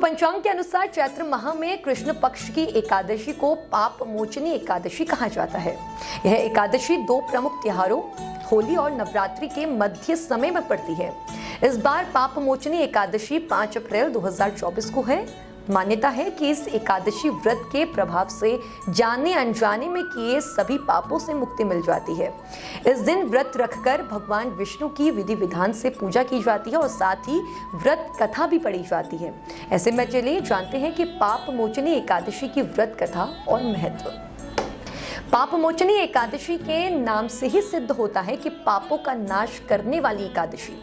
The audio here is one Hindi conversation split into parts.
पंचांग के अनुसार चैत्र माह में कृष्ण पक्ष की एकादशी को पाप मोचनी एकादशी कहा जाता है। यह एकादशी दो प्रमुख त्योहारों होली और नवरात्रि के मध्य समय में पड़ती है। इस बार पाप मोचनी एकादशी 5 अप्रैल 2024 को है। मान्यता है कि इस एकादशी व्रत के प्रभाव से जाने अनजाने में किए सभी पापों से मुक्ति मिल जाती है। इस दिन व्रत रखकर भगवान विष्णु की विधि विधान से पूजा की जाती है और साथ ही व्रत कथा भी पढ़ी जाती है। ऐसे में चलिए जानते हैं कि पाप मोचनी एकादशी की व्रत कथा और महत्व। पाप मोचनी एकादशी के नाम से ही सिद्ध होता है कि पापों का नाश करने वाली एकादशी।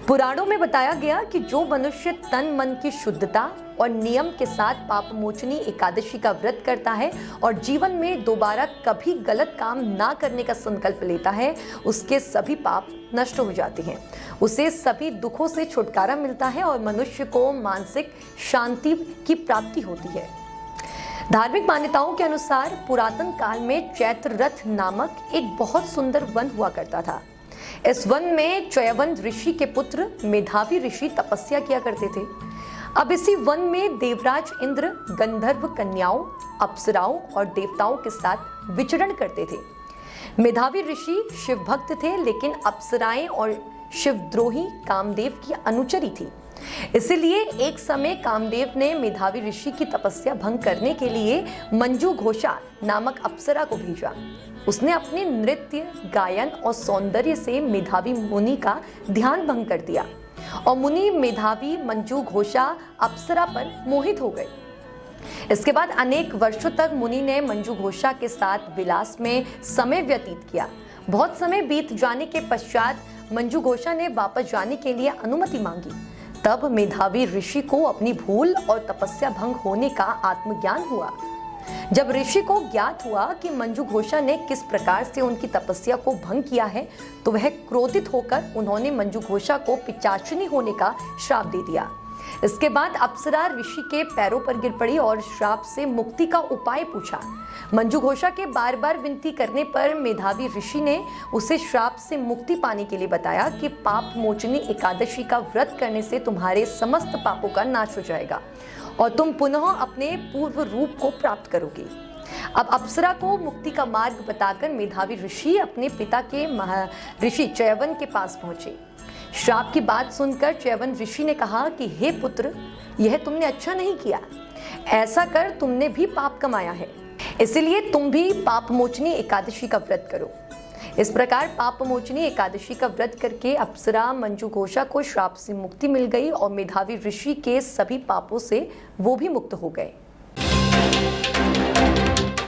पुराणों में बताया गया कि जो मनुष्य तन मन की शुद्धता और नियम के साथ पाप मोचनी एकादशी का व्रत करता है और जीवन में दोबारा कभी गलत काम ना करने का संकल्प लेता है, उसके सभी पाप नष्ट हो जाते हैं, उसे सभी दुखों से छुटकारा मिलता है और मनुष्य को मानसिक शांति की प्राप्ति होती है। धार्मिक मान्यताओं के अनुसार पुरातन काल में चैत्र रथ नामक एक बहुत सुंदर वन हुआ करता था। इस वन में च्यवन ऋषि के पुत्र मेधावी ऋषि तपस्या किया करते थे। अब इसी वन में देवराज इंद्र गंधर्व कन्याओं, अप्सराओं और देवताओं के साथ विचरण करते थे। मेधावी ऋषि शिव भक्त थे, लेकिन अप्सराएं और शिवद्रोही कामदेव की अनुचरी थी। इसीलिए एक समय कामदेव ने मेधावी ऋषि की तपस्या भंग करने के लिए मंजू घोषा नामक अप्सरा को भेजा। उसने अपने नृत्य, गायन और सौंदर्य से मेधावी मुनि का ध्यान भंग कर दिया और मुनि मेधावी मंजू घोषा अप्सरा पर मोहित हो गए। इसके बाद अनेक वर्षों तक मुनि ने मंजू घोषा के साथ विलास में समय व्यतीत किया। बहुत समय बीत जाने के पश्चात मंजू घोषा ने वापस जाने के लिए अनुमति मांगी। तब मेधावी ऋषि को अपनी भूल और तपस्या भंग होने का आत्मज्ञान हुआ। जब ऋषि को ज्ञात हुआ कि मंजू घोषा ने किस प्रकार से उनकी तपस्या को भंग किया है, तो वह क्रोधित होकर उन्होंने मंजू घोषा को पिशाचिनी होने का श्राप दे दिया। इसके बाद अप्सरा ऋषि के पैरों पर गिर पड़ी और श्राप से मुक्ति का उपाय पूछा। मंजू घोषा के बार बार विनती करने पर मेधावी ऋषि ने उसे श्राप से मुक्ति पाने के लिए बताया कि पाप मोचनी एकादशी का व्रत करने से तुम्हारे समस्त पापों का नाश हो जाएगा और तुम पुनः अपने पूर्व रूप को प्राप्त करोगे। अब अप्सरा को मुक्ति का मार्ग बताकर मेधावी ऋषि अपने पिता के महर्षि च्यवन के पास पहुंचे। श्राप की बात सुनकर च्यवन ऋषि ने कहा कि हे पुत्र, यह तुमने अच्छा नहीं किया। ऐसा कर तुमने भी पाप कमाया है, इसलिए तुम भी पाप मोचनी एकादशी का व्रत करो। इस प्रकार पाप मोचनी एकादशी का व्रत करके अप्सरा मंजू घोषा को श्राप से मुक्ति मिल गई और मेधावी ऋषि के सभी पापों से वो भी मुक्त हो गए।